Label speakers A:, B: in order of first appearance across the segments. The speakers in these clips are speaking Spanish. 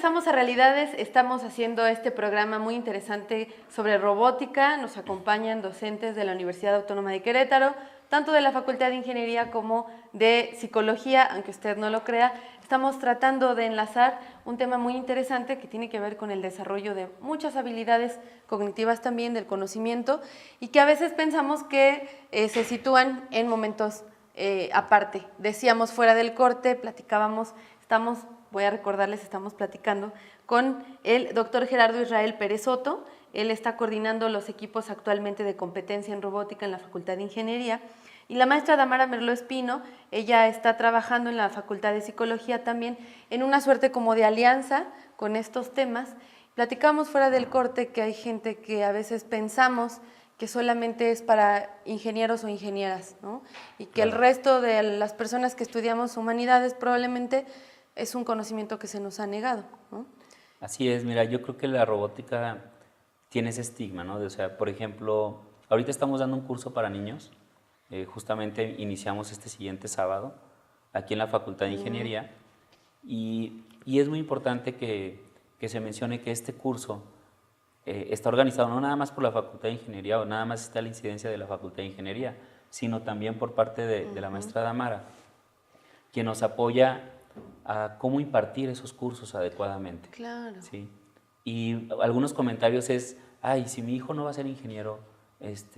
A: regresamos a Realidades. Estamos haciendo este programa muy interesante sobre robótica. Nos acompañan docentes de la Universidad Autónoma de Querétaro, tanto de la Facultad de Ingeniería como de Psicología, aunque usted no lo crea. Estamos tratando de enlazar un tema muy interesante que tiene que ver con el desarrollo de muchas habilidades cognitivas también, del conocimiento, y que a veces pensamos que se sitúan en momentos aparte. Decíamos fuera del corte, platicábamos, voy a recordarles, estamos platicando con el doctor Gerardo Israel Pérez Soto. Él está coordinando los equipos actualmente de competencia en robótica en la Facultad de Ingeniería. Y la maestra Damara Merlo Espino, ella está trabajando en la Facultad de Psicología también en una suerte como de alianza con estos temas. Platicamos fuera del corte que hay gente que a veces pensamos que solamente es para ingenieros o ingenieras, ¿no? Y que el resto de las personas que estudiamos humanidades probablemente es un conocimiento que se nos ha negado, ¿no?
B: Así es, mira, yo creo que la robótica tiene ese estigma, ¿no? O sea, por ejemplo, ahorita estamos dando un curso para niños, justamente iniciamos este siguiente sábado, aquí en la Facultad de Ingeniería, y es muy importante que se mencione que este curso está organizado no nada más por la Facultad de Ingeniería o nada más está la incidencia de la Facultad de Ingeniería, sino también por parte de la maestra Damara, quien nos apoya a cómo impartir esos cursos adecuadamente.
A: Claro.
B: ¿Sí? Y algunos comentarios es, ay, si mi hijo no va a ser ingeniero,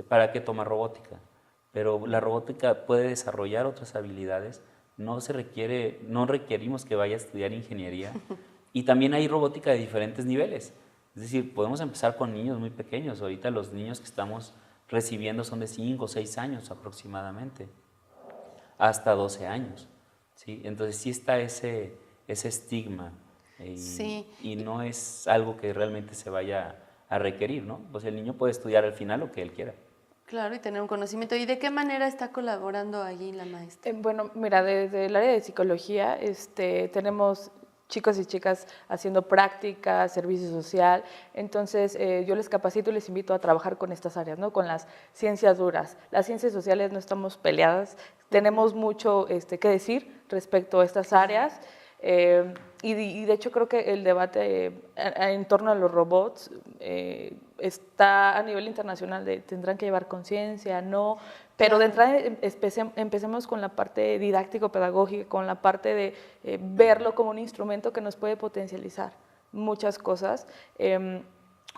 B: ¿para qué toma robótica? Pero la robótica puede desarrollar otras habilidades, no requerimos que vaya a estudiar ingeniería. Y también hay robótica de diferentes niveles. Es decir, podemos empezar con niños muy pequeños. Ahorita los niños que estamos recibiendo son de 5 o 6 años aproximadamente, hasta 12 años. ¿Sí? Entonces sí está ese estigma
A: Sí.
B: y no es algo que realmente se vaya a requerir, ¿no? Pues el niño puede estudiar al final lo que él quiera.
A: Claro, y tener un conocimiento. ¿Y de qué manera está colaborando allí la maestra?
C: Bueno, mira, desde el área de psicología tenemos chicos y chicas haciendo práctica, servicio social, entonces yo les capacito y les invito a trabajar con estas áreas, ¿no? Con las ciencias duras. Las ciencias sociales no estamos peleadas, tenemos mucho que decir respecto a estas áreas. Y de hecho creo que el debate en torno a los robots está a nivel internacional de tendrán que llevar conciencia, no, pero de entrada empecemos con la parte didáctico-pedagógica, con la parte de verlo como un instrumento que nos puede potencializar muchas cosas.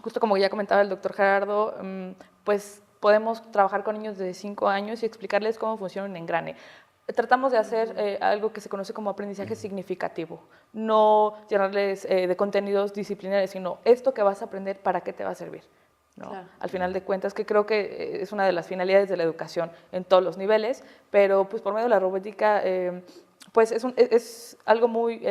C: Justo como ya comentaba el doctor Gerardo, pues podemos trabajar con niños de 5 años y explicarles cómo funciona un engrane. Tratamos de hacer algo que se conoce como aprendizaje significativo, no llenarles de contenidos disciplinarios, sino esto que vas a aprender, ¿para qué te va a servir? ¿No? Claro. Al final de cuentas, que creo que es una de las finalidades de la educación en todos los niveles, pero pues por medio de la robótica, pues es algo muy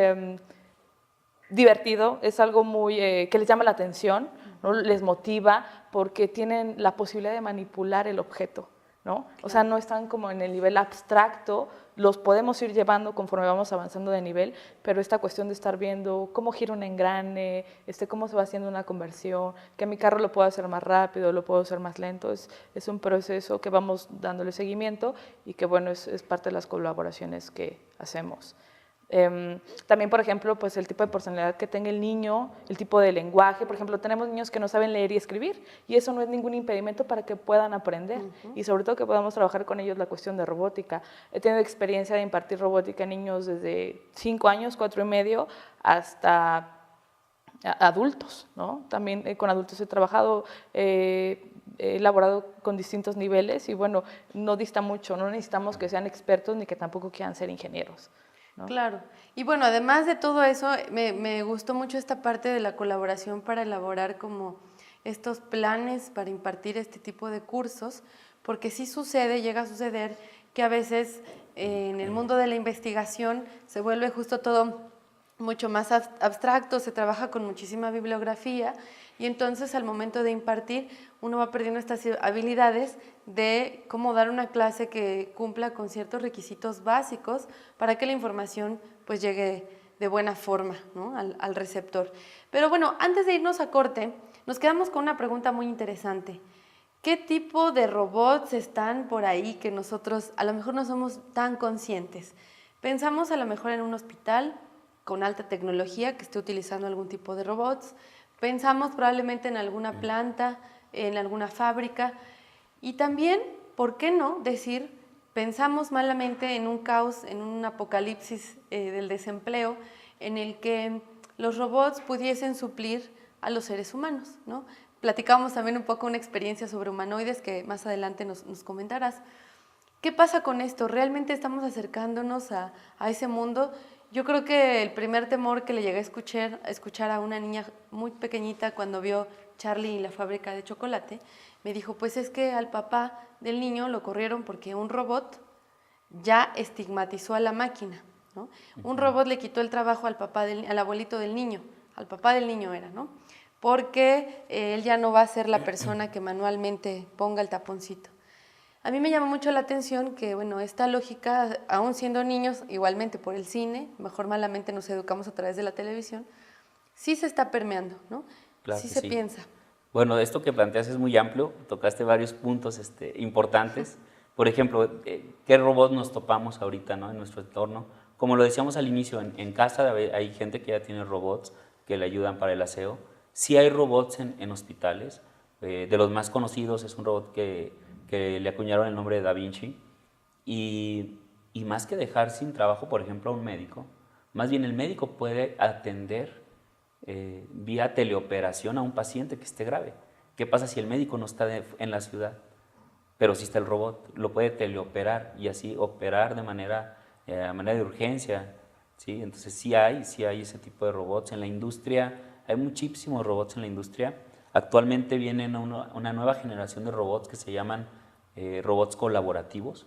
C: divertido, es algo muy que les llama la atención, ¿no? Les motiva porque tienen la posibilidad de manipular el objeto, ¿no? Claro. O sea, no están como en el nivel abstracto, los podemos ir llevando conforme vamos avanzando de nivel, pero esta cuestión de estar viendo cómo gira un engrane, cómo se va haciendo una conversión, que mi carro lo puedo hacer más rápido, lo puedo hacer más lento, es un proceso que vamos dándole seguimiento y que, bueno, es parte de las colaboraciones que hacemos. También, por ejemplo, pues el tipo de personalidad que tenga el niño, el tipo de lenguaje. Por ejemplo, tenemos niños que no saben leer y escribir y eso no es ningún impedimento para que puedan aprender y sobre todo que podamos trabajar con ellos la cuestión de robótica. He tenido experiencia de impartir robótica a niños desde 5 años, 4 y medio, hasta adultos, ¿no? También con adultos he trabajado, he elaborado con distintos niveles y bueno, no dista mucho, no necesitamos que sean expertos ni que tampoco quieran ser ingenieros, ¿no?
A: Claro. Y bueno, además de todo eso, me gustó mucho esta parte de la colaboración para elaborar como estos planes para impartir este tipo de cursos, porque sí sucede, llega a suceder que a veces en el mundo de la investigación se vuelve justo todo mucho más abstracto, se trabaja con muchísima bibliografía y entonces al momento de impartir uno va perdiendo estas habilidades de cómo dar una clase que cumpla con ciertos requisitos básicos para que la información pues llegue de buena forma, ¿no? al receptor. Pero bueno, antes de irnos a corte, nos quedamos con una pregunta muy interesante. ¿Qué tipo de robots están por ahí que nosotros a lo mejor no somos tan conscientes? Pensamos a lo mejor en un hospital, con alta tecnología que esté utilizando algún tipo de robots. Pensamos probablemente en alguna planta, en alguna fábrica y también, ¿por qué no decir, pensamos malamente en un caos, en un apocalipsis del desempleo en el que los robots pudiesen suplir a los seres humanos, ¿no? Platicamos también un poco una experiencia sobre humanoides que más adelante nos comentarás. ¿Qué pasa con esto? ¿Realmente estamos acercándonos a ese mundo? Yo creo que el primer temor que le llegué a escuchar a una niña muy pequeñita cuando vio Charlie y la fábrica de chocolate, me dijo, pues es que al papá del niño lo corrieron porque un robot ya estigmatizó a la máquina, ¿no? Un robot le quitó el trabajo al abuelito del niño, al papá del niño era, ¿no? Porque él ya no va a ser la persona que manualmente ponga el taponcito. A mí me llama mucho la atención que, bueno, esta lógica, aún siendo niños, igualmente por el cine, mejor malamente nos educamos a través de la televisión, sí se está permeando, ¿no?
B: Claro
A: Sí
B: que
A: se
B: sí.
A: piensa.
B: Bueno, esto que planteas es muy amplio, tocaste varios puntos importantes. Por ejemplo, ¿qué robot nos topamos ahorita, ¿no?, en nuestro entorno? Como lo decíamos al inicio, en casa hay gente que ya tiene robots que le ayudan para el aseo. Sí hay robots en hospitales. De los más conocidos es un robot que le acuñaron el nombre de Da Vinci. Y más que dejar sin trabajo, por ejemplo, a un médico, más bien el médico puede atender vía teleoperación a un paciente que esté grave. ¿Qué pasa si el médico no está en la ciudad? Pero si está el robot, lo puede teleoperar y así operar de manera de urgencia, ¿sí? Entonces sí hay ese tipo de robots en la industria, hay muchísimos robots en la industria. Actualmente vienen una nueva generación de robots que se llaman robots colaborativos,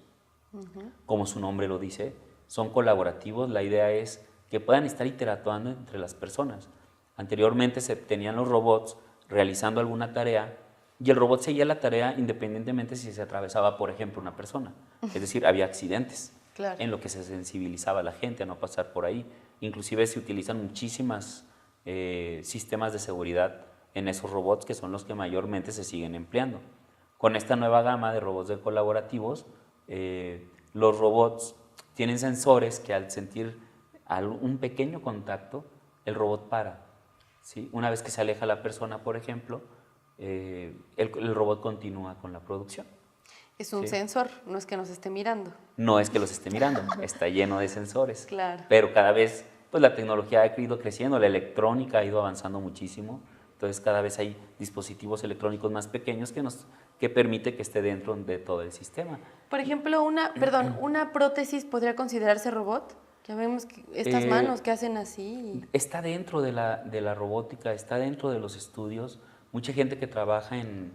B: como su nombre lo dice, son colaborativos. La idea es que puedan estar interactuando entre las personas. Anteriormente se tenían los robots realizando alguna tarea y el robot seguía la tarea independientemente si se atravesaba, por ejemplo, una persona. Es decir, había accidentes,
A: Claro.
B: en lo que se sensibilizaba a la gente a no pasar por ahí. Inclusive se utilizan muchísimas sistemas de seguridad en esos robots que son los que mayormente se siguen empleando. Con esta nueva gama de robots colaborativos, los robots tienen sensores que al sentir un pequeño contacto, el robot para, ¿sí? Una vez que se aleja la persona, por ejemplo, el robot continúa con la producción.
A: Es un
B: ¿sí?
A: sensor, no es que nos esté mirando.
B: No es que los esté mirando, está lleno de sensores.
A: Claro.
B: Pero cada vez pues, la tecnología ha ido creciendo, la electrónica ha ido avanzando muchísimo. Entonces cada vez hay dispositivos electrónicos más pequeños que permite que esté dentro de todo el sistema.
A: Por ejemplo, una prótesis podría considerarse robot. Ya vemos que estas manos que hacen así.
B: Está dentro de la robótica, está dentro de los estudios. Mucha gente que trabaja en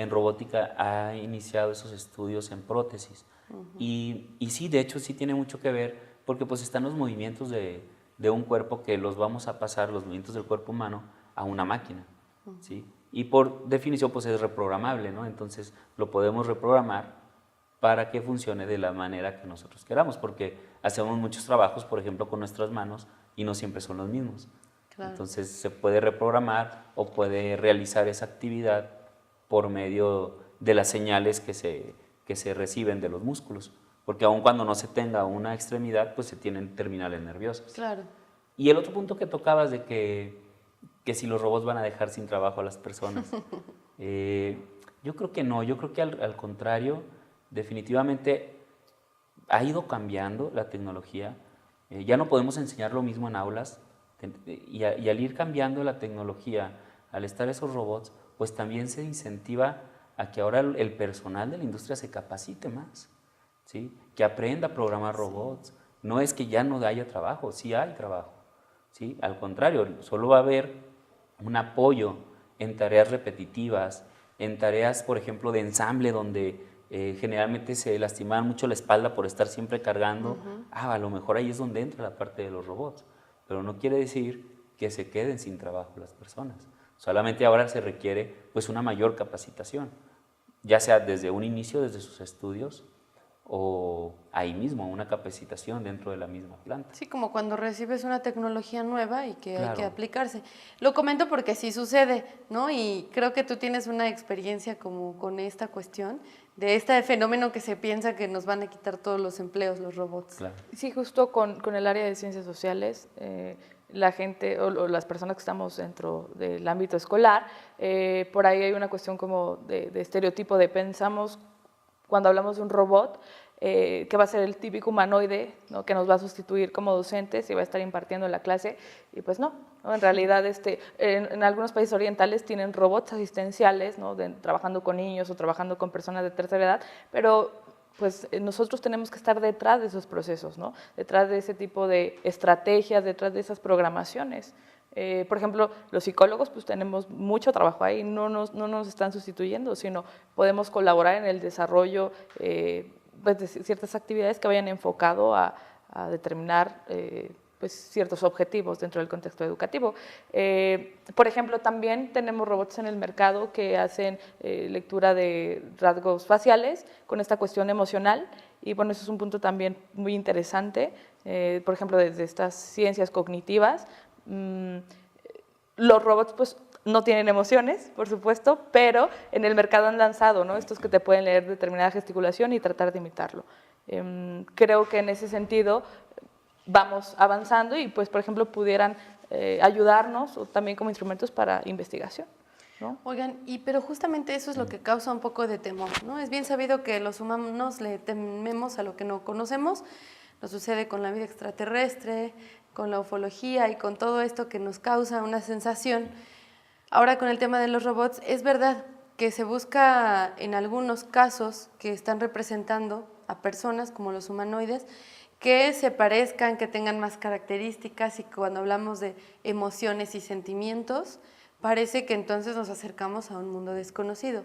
B: robótica ha iniciado esos estudios en prótesis. Y sí, de hecho, sí tiene mucho que ver porque pues están los movimientos de un cuerpo que los vamos a pasar, los movimientos del cuerpo humano, a una máquina. ¿sí? Y por definición pues es reprogramable, ¿no? Entonces lo podemos reprogramar para que funcione de la manera que nosotros queramos, porque hacemos muchos trabajos, por ejemplo, con nuestras manos y no siempre son los mismos. Claro. Entonces se puede reprogramar o puede realizar esa actividad por medio de las señales que se reciben de los músculos, porque aun cuando no se tenga una extremidad, pues se tienen terminales nerviosas.
A: Claro.
B: Y el otro punto que tocabas de que si los robots van a dejar sin trabajo a las personas, yo creo que no, yo creo que al contrario, definitivamente ha ido cambiando la tecnología, ya no podemos enseñar lo mismo en aulas, y al ir cambiando la tecnología, al estar esos robots, pues también se incentiva a que ahora el personal de la industria se capacite más, ¿sí? Que aprenda a programar robots. No es que ya no haya trabajo, sí hay trabajo, ¿sí? Al contrario, solo va a haber un apoyo en tareas repetitivas, en tareas, por ejemplo, de ensamble, donde generalmente se lastimaban mucho la espalda por estar siempre cargando. A lo mejor ahí es donde entra la parte de los robots, pero no quiere decir que se queden sin trabajo las personas. Solamente ahora se requiere pues una mayor capacitación, ya sea desde un inicio, desde sus estudios, o ahí mismo, una capacitación dentro de la misma planta.
A: Sí, como cuando recibes una tecnología nueva y que hay que
B: Claro.
A: aplicarse. Lo comento porque sí sucede, ¿no? Y creo que tú tienes una experiencia como con esta cuestión de este fenómeno que se piensa que nos van a quitar todos los empleos, los robots.
B: Claro.
C: Sí, justo con el área de ciencias sociales, la gente o las personas que estamos dentro del ámbito escolar, por ahí hay una cuestión como de estereotipo de pensamos cuando hablamos de un robot, que va a ser el típico humanoide, ¿no? Que nos va a sustituir como docentes y va a estar impartiendo la clase, y pues no, ¿no? En realidad en algunos países orientales tienen robots asistenciales, ¿no? Trabajando con niños o trabajando con personas de tercera edad, pero pues nosotros tenemos que estar detrás de esos procesos, ¿no? Detrás de ese tipo de estrategias, detrás de esas programaciones. Por ejemplo, los psicólogos pues tenemos mucho trabajo ahí, no nos están sustituyendo, sino podemos colaborar en el desarrollo pues de ciertas actividades que vayan enfocado a determinar pues ciertos objetivos dentro del contexto educativo. Por ejemplo, también tenemos robots en el mercado que hacen lectura de rasgos faciales con esta cuestión emocional, y bueno, eso es un punto también muy interesante. Por ejemplo, desde estas ciencias cognitivas, los robots pues no tienen emociones, por supuesto, pero en el mercado han lanzado, ¿no? Estos que te pueden leer determinada gesticulación y tratar de imitarlo. Creo que en ese sentido vamos avanzando y pues, por ejemplo, pudieran ayudarnos o también como instrumentos para investigación, ¿no?
A: Oigan, pero justamente eso es lo que causa un poco de temor, ¿no? Es bien sabido que los humanos le tememos a lo que no conocemos. Nos sucede con la vida extraterrestre, con la ufología y con todo esto que nos causa una sensación. Ahora con el tema de los robots, es verdad que se busca en algunos casos que están representando a personas como los humanoides que se parezcan, que tengan más características, y cuando hablamos de emociones y sentimientos, parece que entonces nos acercamos a un mundo desconocido.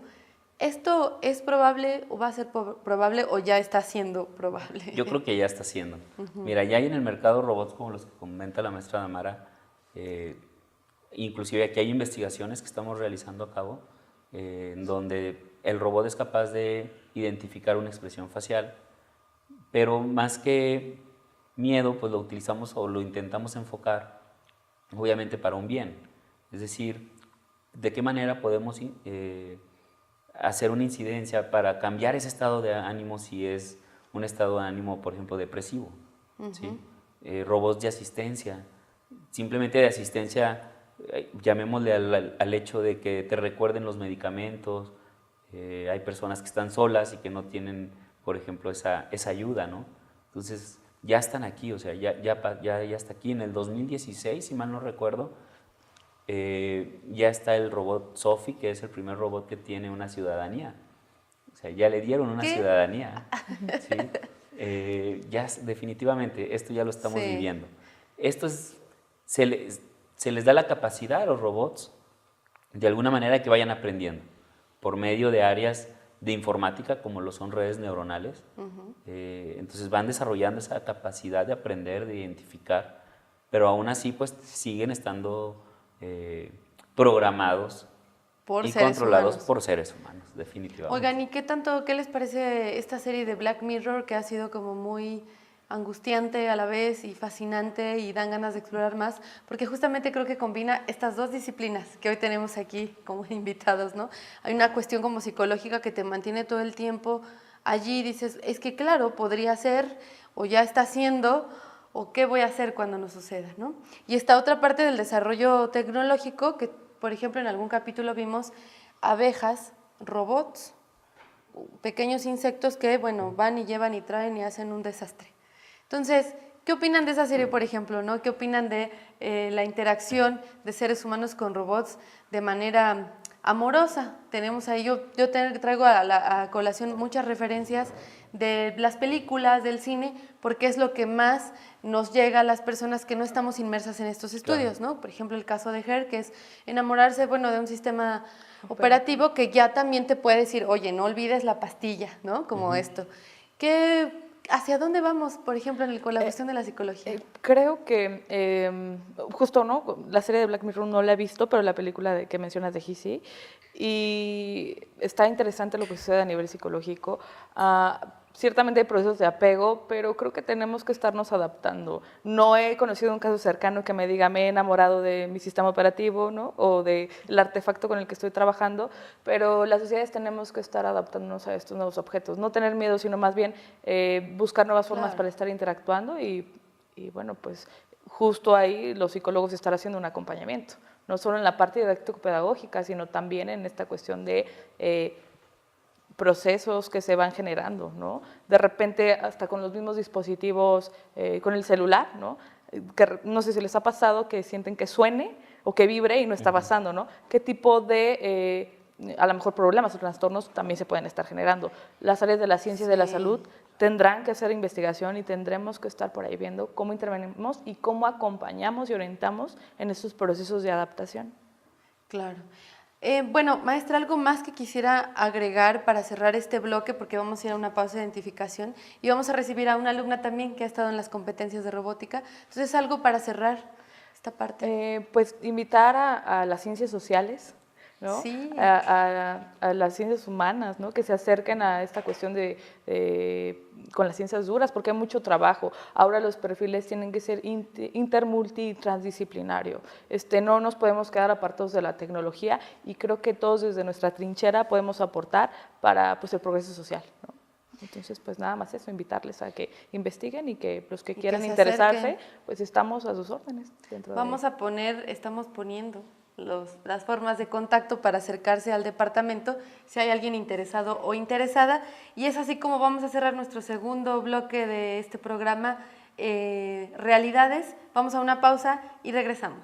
A: ¿Esto es probable o va a ser probable o ya está siendo probable?
B: Yo creo que ya está siendo. Mira, ya hay en el mercado robots como los que comenta la maestra Damara, inclusive aquí hay investigaciones que estamos realizando a cabo, en donde el robot es capaz de identificar una expresión facial, pero más que miedo, pues lo utilizamos o lo intentamos enfocar, obviamente para un bien. Es decir, ¿de qué manera podemos hacer una incidencia para cambiar ese estado de ánimo si es un estado de ánimo, por ejemplo, depresivo? ¿Sí? Robots de asistencia, simplemente de asistencia, llamémosle al hecho de que te recuerden los medicamentos. Hay personas que están solas y que no tienen, por ejemplo, esa ayuda, ¿no? Entonces, ya están aquí, o sea, ya está aquí. En el 2016, si mal no recuerdo, ya está el robot Sophie, que es el primer robot que tiene una ciudadanía. O sea, ya le dieron una ciudadanía. ¿Sí? Ya definitivamente, esto ya lo estamos viviendo. Esto se les da la capacidad a los robots, de alguna manera, que vayan aprendiendo por medio de áreas de informática, como lo son redes neuronales. Entonces van desarrollando esa capacidad de aprender, de identificar, pero aún así pues siguen estando programados y controlados por seres humanos, definitivamente.
A: Oigan, ¿y qué les parece esta serie de Black Mirror, que ha sido como muy angustiante a la vez y fascinante, y dan ganas de explorar más? Porque justamente creo que combina estas dos disciplinas que hoy tenemos aquí como invitados, ¿no? Hay una cuestión como psicológica que te mantiene todo el tiempo allí, dices, es que claro, podría ser, o ya está haciendo, o qué voy a hacer cuando nos suceda, ¿no? Y esta otra parte del desarrollo tecnológico, que por ejemplo en algún capítulo vimos abejas, robots, pequeños insectos que, bueno, van y llevan y traen y hacen un desastre. Entonces, ¿qué opinan de esa serie, por ejemplo, ¿no? ¿Qué opinan de la interacción de seres humanos con robots de manera amorosa? Tenemos ahí, yo traigo a colación muchas referencias de las películas, del cine, porque es lo que más nos llega a las personas que no estamos inmersas en estos estudios, ¿no? Por ejemplo, el caso de Her, que es enamorarse, bueno, de un sistema operativo que ya también te puede decir, oye, no olvides la pastilla, ¿no? Como esto. ¿Hacia dónde vamos, por ejemplo, con la cuestión de la psicología?
C: Creo que, justo, ¿no? La serie de Black Mirror no la he visto, pero la película que mencionas de He sí, y está interesante lo que sucede a nivel psicológico. ciertamente hay procesos de apego, pero creo que tenemos que estarnos adaptando. No he conocido un caso cercano que me diga me he enamorado de mi sistema operativo, ¿no? O del artefacto con el que estoy trabajando, pero las sociedades tenemos que estar adaptándonos a estos nuevos objetos. No tener miedo, sino más bien buscar nuevas formas para estar interactuando y bueno, pues justo ahí los psicólogos están haciendo un acompañamiento, no solo en la parte didáctico-pedagógica, sino también en esta cuestión de procesos que se van generando, ¿no? De repente, hasta con los mismos dispositivos, con el celular, ¿no? Que no sé si les ha pasado que sienten que suene o que vibre y no está pasando, ¿no? ¿Qué tipo de, a lo mejor, problemas o trastornos también se pueden estar generando? Las áreas de la ciencia y de la salud tendrán que hacer investigación y tendremos que estar por ahí viendo cómo intervenimos y cómo acompañamos y orientamos en estos procesos de adaptación.
A: Claro. Bueno, maestra, algo más que quisiera agregar para cerrar este bloque, porque vamos a ir a una pausa de identificación y vamos a recibir a una alumna también que ha estado en las competencias de robótica. Entonces, algo para cerrar esta parte.
C: Pues invitar a las ciencias sociales, ¿no?
A: Sí.
C: A las ciencias humanas, ¿no? Que se acerquen a esta cuestión con las ciencias duras, porque hay mucho trabajo. Ahora los perfiles tienen que ser multi y transdisciplinario. No nos podemos quedar apartados de la tecnología y creo que todos desde nuestra trinchera podemos aportar para pues, el progreso social, ¿no? Entonces, pues nada más eso, invitarles a que investiguen y que los que quieran interesarse, pues estamos a sus órdenes.
A: Estamos poniendo las formas de contacto para acercarse al departamento si hay alguien interesado o interesada, y es así como vamos a cerrar nuestro segundo bloque de este programa, Realidades. Vamos a una pausa y regresamos.